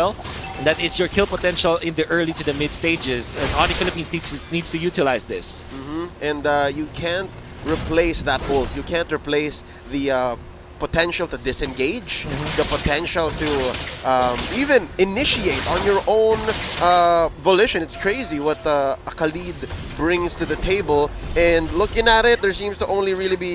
well. And that is your kill potential in the early to the mid stages. And Onic Philippines needs to utilize this. And you can't replace that ult. You can't replace the potential to disengage, the potential to even initiate on your own volition. It's crazy what a Khalid brings to the table. And looking at it, there seems to only really be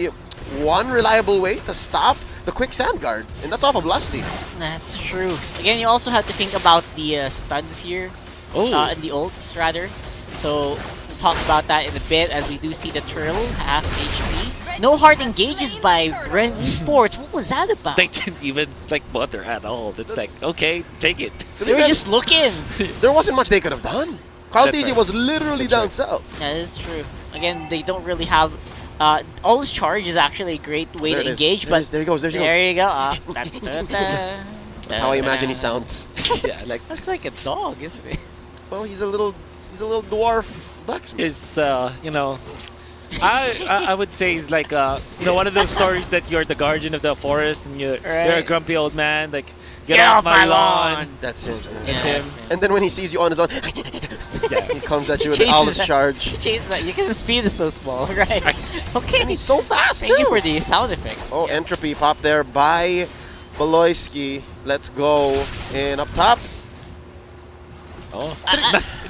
one reliable way to stop the quick sand guard, and that's off of Lusty. That's true. Again, you also have to think about the stuns here, and the ults rather. So we'll talk about that in a bit as we do see the turtle half HP. No hard engages by Bren Esports. What was that about? They didn't even bother at all. It's like, okay, take it. They were just looking. There wasn't much they could have done. Carl That's TZ right. was literally That's down right. south. That is true. Again, they don't really have. All his charge is actually a great way There to it is. engage, There but it is. There he goes. There he goes. there you go. That's how I imagine he sounds. Yeah, That's like a dog, isn't it? Well, he's a little dwarf blacksmith. is you know, I would say it's like one of those stories that you're the guardian of the forest and you're a grumpy old man, like get off my lawn. That's him. It's him. And then when he sees you on his own, he comes at you with an Chases Alice that. charge. Because the speed is so small, right? Okay. And he's so fast Thank you too. for the sound effects. Oh, entropy pop there by Baloyski. Let's go. And up top, Oh,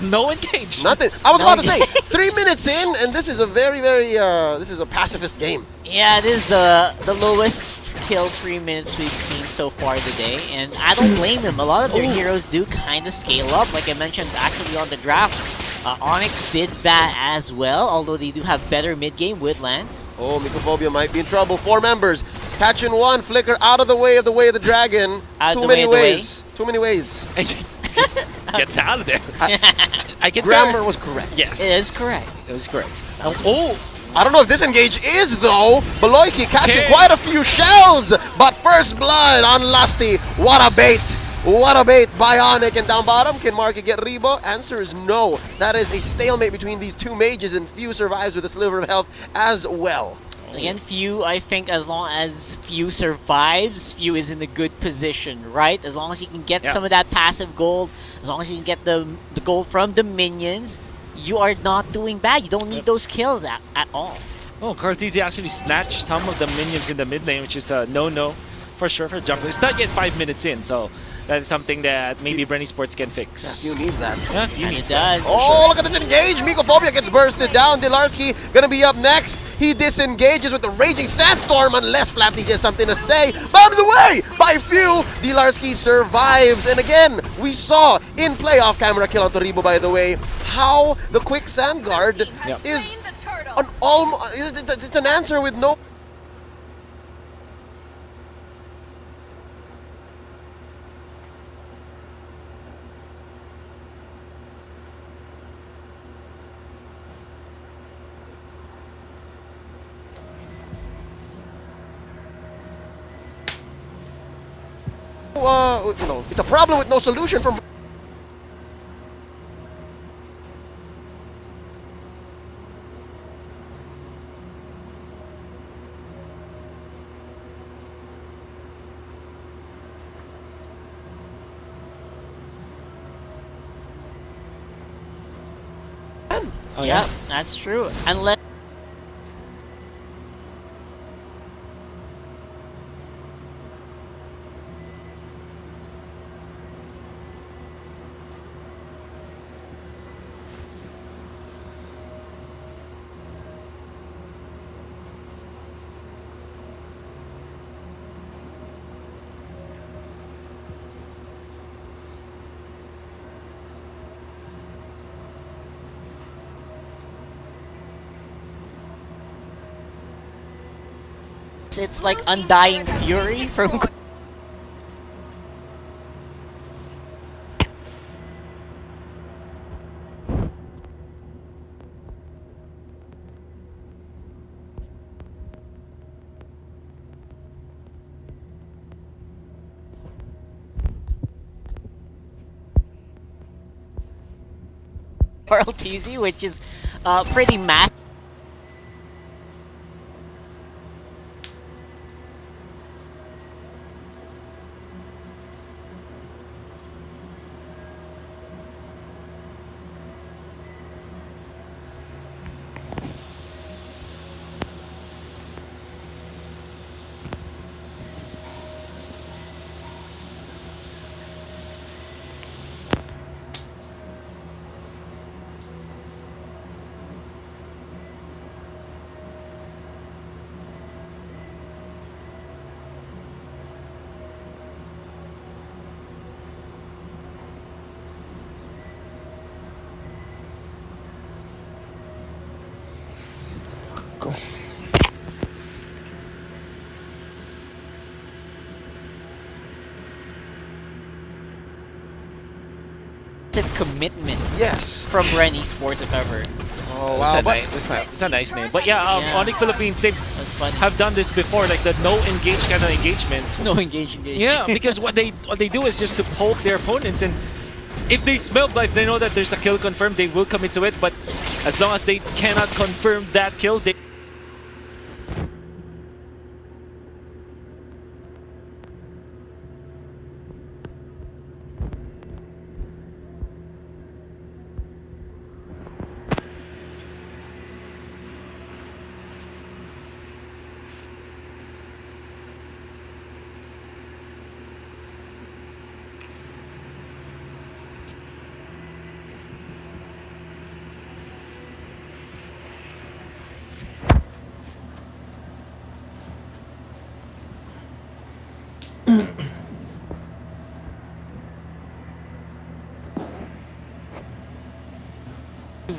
no engage. nothing. I was No about to say, engage. 3 minutes in, and this is a very, this is a pacifist game. Yeah, it is the lowest kill 3 minutes we've seen so far today, and I don't blame them. A lot of their heroes do kind of scale up, like I mentioned actually on the draft. Onic did that as well, although they do have better mid-game with Lance. Oh, Mycophobia might be in trouble. 4 members. Catching one. Flicker out of the way of the dragon. Out of Too the way many of the way. ways. Too many ways. Just gets out of there. I get Grammar was correct. Yes, It is correct. it was correct. Oh, I don't know if disengage is though. Baloyki catching Okay. quite a few shells, but first blood on Lusty. What a bait! What a bait! Bionic and down bottom. Can Marky get Rebo? Answer is no. That is a stalemate between these two mages, and Few survives with a sliver of health as well. Again, Few, I think as long as Few survives, Few is in a good position, right? As long as he can get some of that passive gold, as long as he can get the gold from the minions, you are not doing bad. You don't need those kills at all. oh, Cartesi actually snatched some of the minions in the mid lane, which is a no-no for sure for jungle. It's not yet 5 minutes in, so that is something that maybe Bren Sports can fix. Few needs that. Yeah, Few He needs does. Oh, look at this engage! Mycophobia gets bursted down. Dilarski gonna be up next. He disengages with the Raging Sandstorm unless Flapty has something to say. Bombs away by Few. Dilarski survives. And again, we saw in playoff camera kill on Toribo, by the way, how the quick sand guard is an it's an answer with no. It's a problem with no solution from. Oh, Yeah, that's true. Unless it's like Undying Fury from Carl TZ, which is pretty massive. definitive commitment Yes. from Bren Esports, if ever. Oh, That's wow. a nice, that's a nice name. But yeah, Yeah. Onic Philippines, they That's fun. have done this before, like the no engage kind of engagements. No engage. Yeah, because what they do is just to poke their opponents, and if they smell blood, they know that there's a kill confirmed, they will commit to it. But as long as they cannot confirm that kill, they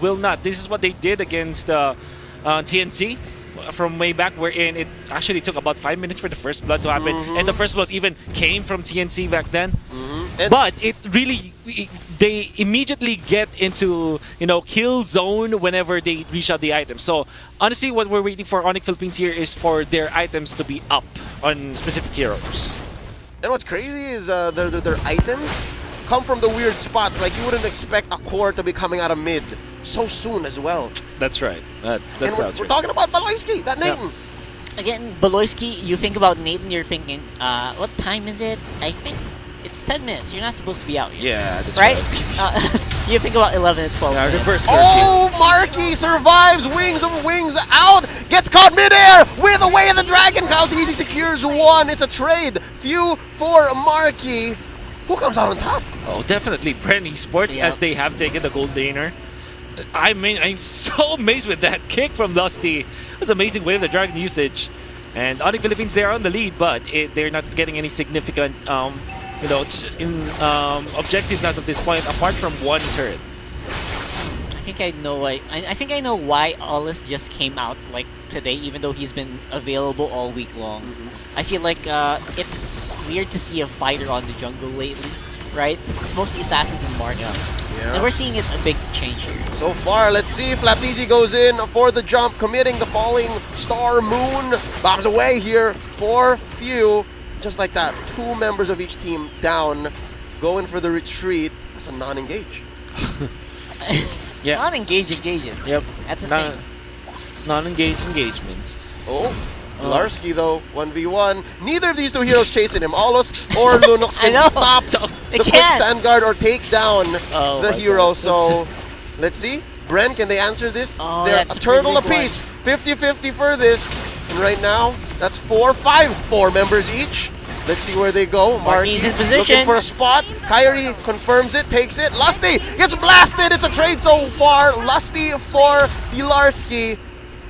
will not. This is what they did against TNC from way back, wherein it actually took about 5 minutes for the first blood to happen, and the first blood even came from TNC back then. And But it really, they immediately get into, you know, kill zone whenever they reach out the items. So honestly, what we're waiting for Onic Philippines here is for their items to be up on specific heroes. And what's crazy is their items come from the weird spots. Like, you wouldn't expect a core to be coming out of mid so soon as well. That's right. That And sounds we're right. talking about Baloyski, that Yeah. Nathan. Again, Baloyski, you think about Nathan, you're thinking, what time is it? I think it's 10 minutes. You're not supposed to be out here. Yeah, that's Right? right. You think about 11 and 12 Yeah, minutes. reverse curfew. Oh, Marky survives. Wings of Wings out. Gets caught midair with the Way of the Dragon. Caldeezy secures one. It's a trade. Few for Marky. Who comes out on top? Oh, definitely Bren Esports, Yeah. as they have taken the gold laner. I mean, I'm so amazed with that kick from Lusty. That's amazing Way of the Dragon usage. And Onic Philippines, they are on the lead, but they're not getting any significant, you know, objectives out of this point, apart from one turret. I think I know why. I think I know why Ollis just came out like today, even though he's been available all week long. I feel like it's weird to see a fighter on the jungle lately, right? It's mostly assassins and March. And we're seeing it a big change here. So far, let's see if Flapeasy goes in for the jump, committing the falling star moon. Bombs away here for Few. Just like that, 2 members of each team down, going for the retreat. That's a non-engage. Yeah. Non-engage engages. Yep. That's a thing. Non-engaged engagements. Oh, Larsky though, 1v1. Neither of these 2 heroes chasing him. Alos or Lunox I can know. stop They the quick can't. Sandguard or take down Oh the my hero. God. So, let's see. Bren, can they answer this? Oh, They're that's a a turtle pretty big apiece. 50-50 for this. And right now, that's 4 members each. Let's see where they go. Marky's in position. looking for a spot. Kyrie confirms it, takes it. Lusty gets blasted. It's a trade so far. Lusty for Dilarsky.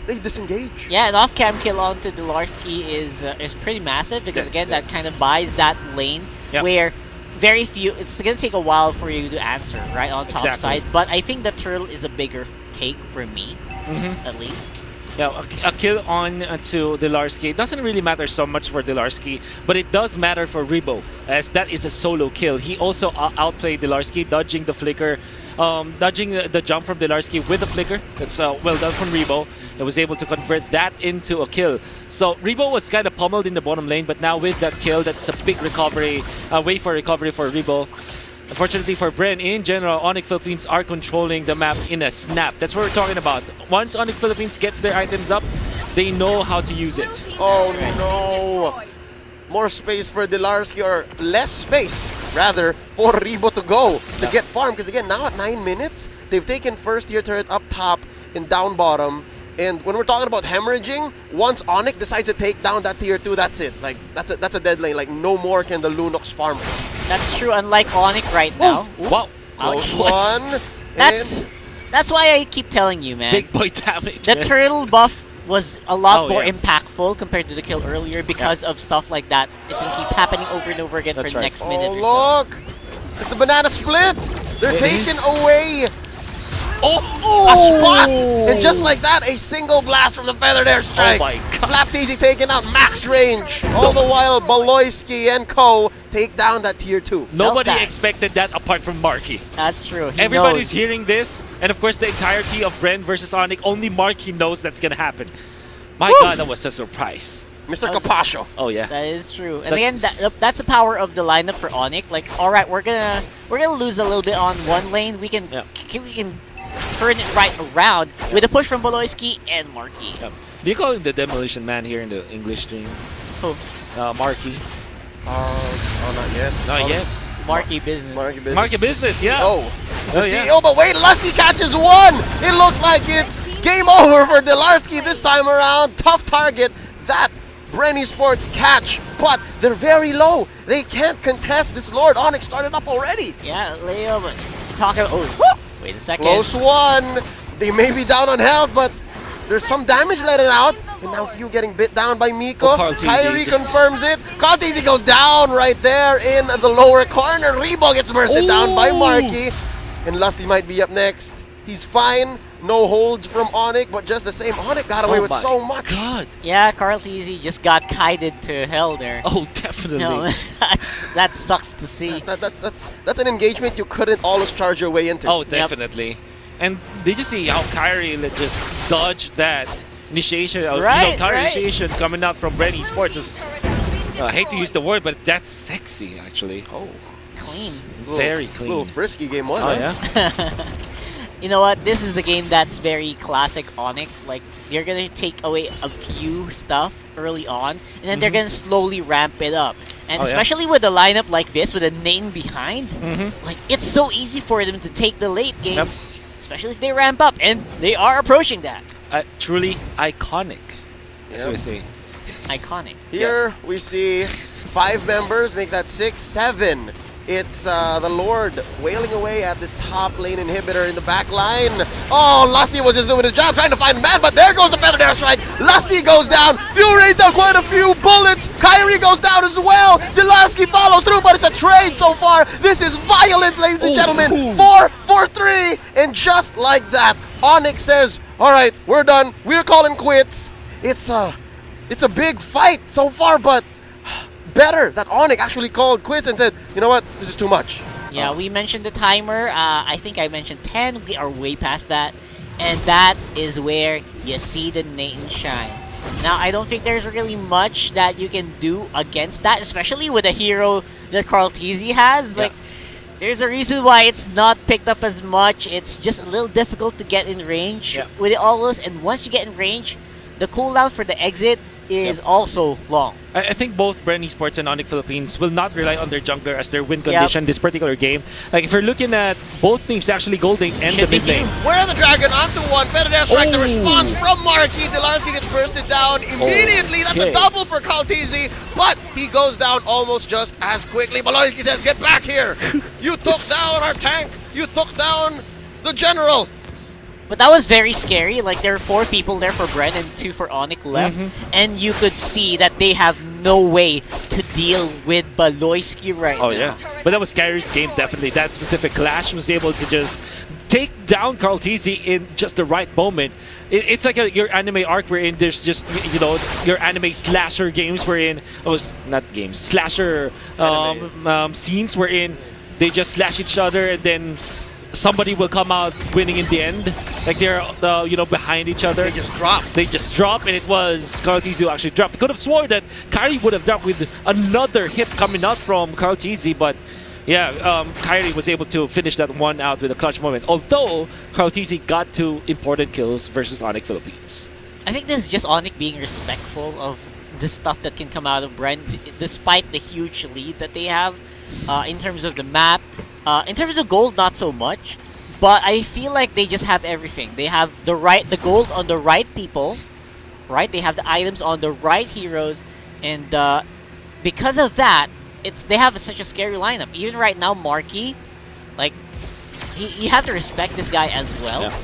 They disengage. Yeah, an off-cam kill onto Dilarsky is pretty massive because Yeah, again yeah. that kind of buys that lane Yep. where very few. It's gonna take a while for you to answer right on top Exactly. side, but I think the turtle is a bigger take for me at least. Yeah, a kill on to Dilarsky. It doesn't really matter so much for Dilarsky, but it does matter for Rebo, as that is a solo kill. He also outplayed Dilarsky, dodging the flicker, dodging the jump from Dilarsky with the flicker. That's well done from Rebo. He was able to convert that into a kill. So Rebo was kind of pummeled in the bottom lane, but now with that kill, that's a big recovery, way for recovery for Rebo. Unfortunately for Bren, in general, Onic Philippines are controlling the map in a snap. That's what we're talking about. Once Onic Philippines gets their items up, they know how to use it. Oh no! More space for Dilarsky, or less space, rather, for Rebo to go to get farm. Because again, now at 9 minutes, they've taken first tier turret up top and down bottom. And when we're talking about hemorrhaging, once Onic decides to take down that tier 2, that's it. Like, that's a dead lane. Like, no more can the Lunox farm. That's true. Unlike Onic right now. Wow. Close Ouch. one. That's why I keep telling you, man. Big boy damage. The man. turtle buff was a lot Oh, more yeah. impactful compared to the kill earlier because of stuff like that. It can keep happening over and over again That's for the right. next minute Oh, or so. look! It's the banana split! They're It taking is. away Oh, a spot! And just like that, a single blast from the feathered airstrike. Oh my god. Flapteasy taking out max range. All the while, Baloyski and co. take down that tier 2. Nobody that. expected that apart from Marky. That's true. He Everybody's knows. hearing this, and of course the entirety of Bren versus Onic, only Marky knows that's gonna happen. My Woo! god, that was a surprise. Mr. Capascio. Oh yeah. That is true. And That's- again, that's the power of the lineup for Onic. Like, all right, we're gonna lose a little bit on one lane. We can Yeah. we can turn it right around with a push from Baloyski and Marky. Yeah. Do you call him the Demolition Man here in the English stream? Oh, Marky. Oh, not yet. Not yet. Marky business. Marky business. Marky business, yeah. Oh, Oh, the yeah. CEO, but wait, Lusty catches one! It looks like it's game over for Delarski this time around. Tough target, that Bren Sports catch, but they're very low. They can't contest this Lord. Onyx started up already. Yeah, Leo, but talking. Oh, wait a second. Close one. They may be down on health, but there's some damage letting out. And now Few getting bit down by Miko. Oh, Carl Teasy Kyrie just- confirms it. Carl Teasy goes down right there in the lower corner. Rebo gets bursted down by Ooh. Marky. And Lusty might be up next. He's fine. No holds from Onic, but just the same, Onic got away Oh with my so much. God. Yeah, Carl Teasy just got kited to hell there. Oh, definitely. No, that sucks to see. That's an engagement you couldn't always charge your way into. Oh, definitely. And did you see how Kyrie just dodged that initiation? Right, Kyrie right. initiation coming out from Bren Sports is, I hate to use the word, but that's sexy actually. Oh, Clean. Very clean. little frisky game one. Oh huh? yeah. You know what? This is the game that's very classic Onic. Like, you're gonna take away a few stuff early on, and then they're gonna slowly ramp it up. And Oh, yeah. especially with a lineup like this, with a Nane behind, like, it's so easy for them to take the late game, Yep. especially if they ramp up, and they are approaching that. Truly iconic. That's Yeah. what I say. Iconic. Here we see 5 members, make that 6, 7. It's the Lord wailing away at this top lane inhibitor in the back line. Oh, Lusty was just doing his job trying to find man, but there goes the feathered airstrike. Lusty goes down. Few rains down quite a few bullets. Kyrie goes down as well. Delarski follows through, but it's a trade so far. This is violence, ladies and gentlemen. 4-4-3, and just like that, Onyx says, all right, we're done. We're calling quits. It's a big fight so far, but better that Onic actually called quits and said, you know what, this is too much. Yeah, we mentioned the timer. I think I mentioned 10. We are way past that. And that is where you see the Nathan shine. Now, I don't think there's really much that you can do against that, especially with a hero that Carl Teasy has. Yeah. Like, there's a reason why it's not picked up as much. It's just a little difficult to get in range Yeah. with all those. And once you get in range, the cooldown for the exit is also long. I think both Bren Sports and Onic Philippines will not rely on their jungler as their win condition this particular game. Like if you're looking at both teams actually golding and the Should be mid lane. Where the dragon onto one, feathered airstrike, the Oh. response from Marky. Delarski gets bursted down immediately. That's a Okay. double for Kaltizi, but he goes down almost just as quickly. Baloyski says, get back here. You took down our tank. You took down the general. But that was very scary. Like, there are 4 people there for Bren and 2 for Onic left. And you could see that they have no way to deal with Baloyski right Oh now. yeah, but that was Kyrie's game definitely. That specific clash was able to just take down Carl Teasy in just the right moment. It's like your anime arc wherein there's just your anime slasher games wherein not games slasher scenes wherein they just slash each other and then somebody will come out winning in the end. Like they're behind each other. They just drop. They just drop, and it was Carl Teasy who actually dropped. Could have sworn that Kyrie would have dropped with another hit coming out from Carl Teasy, but yeah, Kyrie was able to finish that one out with a clutch moment. Although Carl Teasy got 2 important kills versus Onic Philippines. I think this is just Onic being respectful of the stuff that can come out of Bren, despite the huge lead that they have in terms of the map. In terms of gold, not so much, but I feel like they just have everything. They have the gold on the right people, right? They have the items on the right heroes, and because of that, they have such a scary lineup. Even right now, Marky, like, you have to respect this guy as well. Yeah.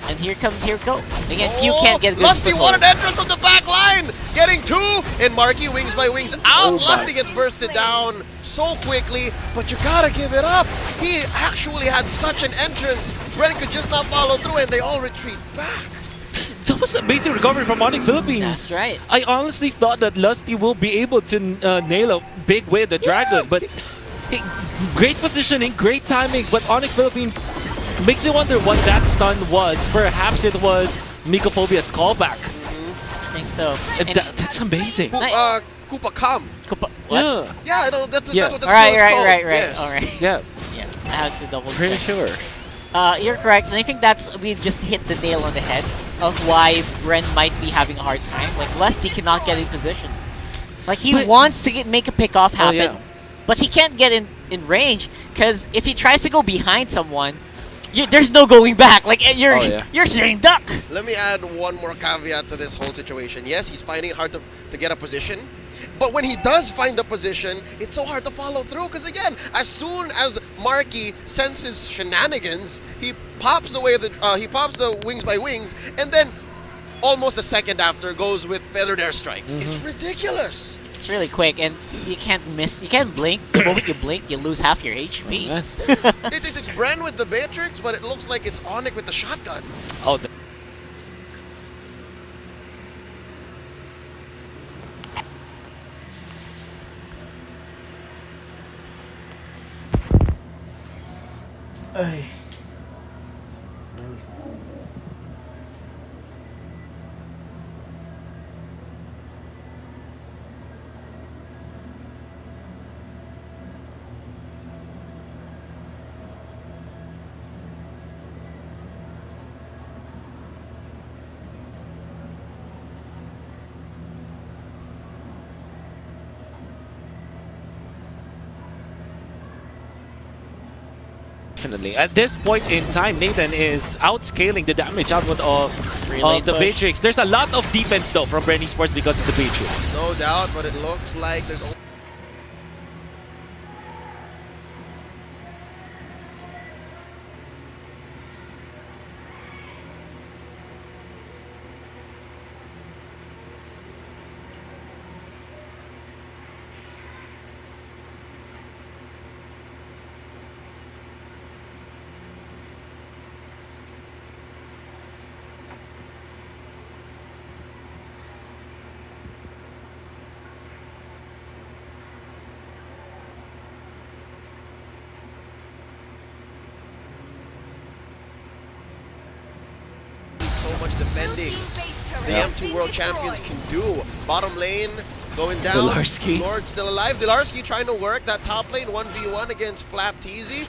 And here go. Again, you can't get a good Lusty foothold. wanted entrance from the back line, getting 2, and Marky wings by wings out. Oh my. Lusty gets bursted down so quickly, but you gotta give it up. He actually had such an entrance. Bren could just not follow through, and they all retreat back. That was amazing recovery from Onic Philippines. That's right. I honestly thought that Lusty will be able to nail a big way the Dragon, but great positioning, great timing, but Onic Philippines makes me wonder what that stun was. Perhaps it was Micophobia's callback. I think so. That's amazing. Koopa Kam. What? Yeah, no, that's what the skill is Right. Yes. All right. Yeah, Yeah, I had to double pretty check. sure. You're correct, and I think we've just hit the nail on the head of why Bren might be having a hard time. Like, Lusty cannot get in position. Like, he wants to make a pickoff happen, but he can't get in range, because if he tries to go behind someone, there's no going back. Like, you're saying duck. Let me add one more caveat to this whole situation. Yes, he's finding it hard to get a position. But when he does find the position, it's so hard to follow through. Because again, as soon as Marky senses shenanigans, he pops the wings by wings, and then almost a second after goes with feathered airstrike. It's ridiculous. It's really quick, and you can't miss. You can't blink. The moment you blink, you lose half your HP. It's Bren with the Matrix, but it looks like it's Onic with the shotgun. Oh. Definitely. At this point in time, Nathan is outscaling the damage output of the Matrix. There's a lot of defense though from Bren Esports because of the Matrix. No doubt, but it looks like there's only so much defending the M2 World Champions can do. Bottom lane going down. Dilarski. Lord still alive. Dilarski trying to work that top lane 1v1 against Flap Teasy.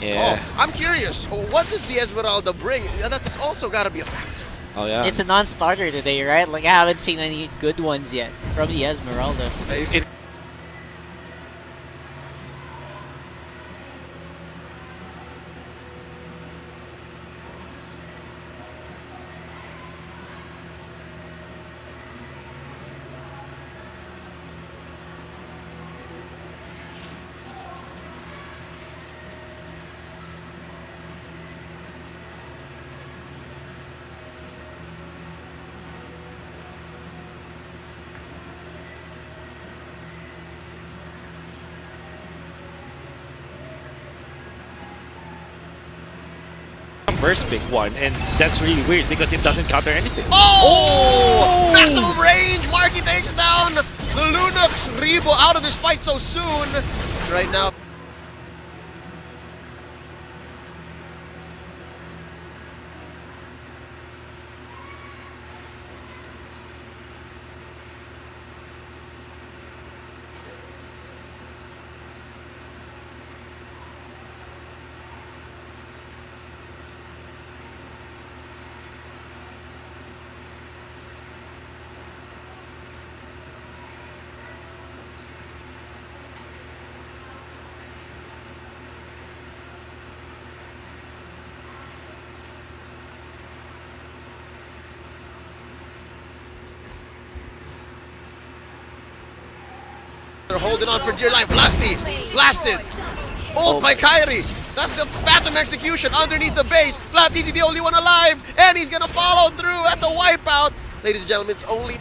Yeah. Oh, I'm curious. What does the Esmeralda bring? That's also got to be a factor. Oh yeah. It's a non-starter today, right? Like, I haven't seen any good ones yet from the Esmeralda. First pick one, and that's really weird because it doesn't counter anything. Oh! Maximum range! Marky takes down the Lunux Rebo out of this fight so soon. Right now. They're holding on for dear life. Lusty, blasted. Ult by Kyrie. That's the Phantom execution underneath the base. Flap Easy the only one alive, and he's gonna follow through. That's a wipeout. Ladies and gentlemen, it's only...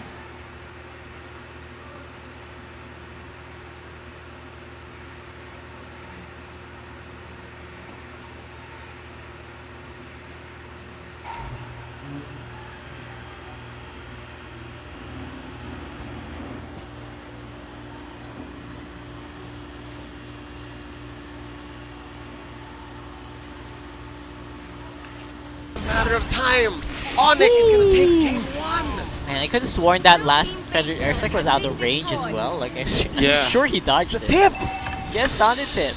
matter of time. Onic is gonna take game 1. And I could have sworn that last Feather Airstrike was out of range as well. Like, I'm Yeah. sure he dodged The it. tip. Just on the tip.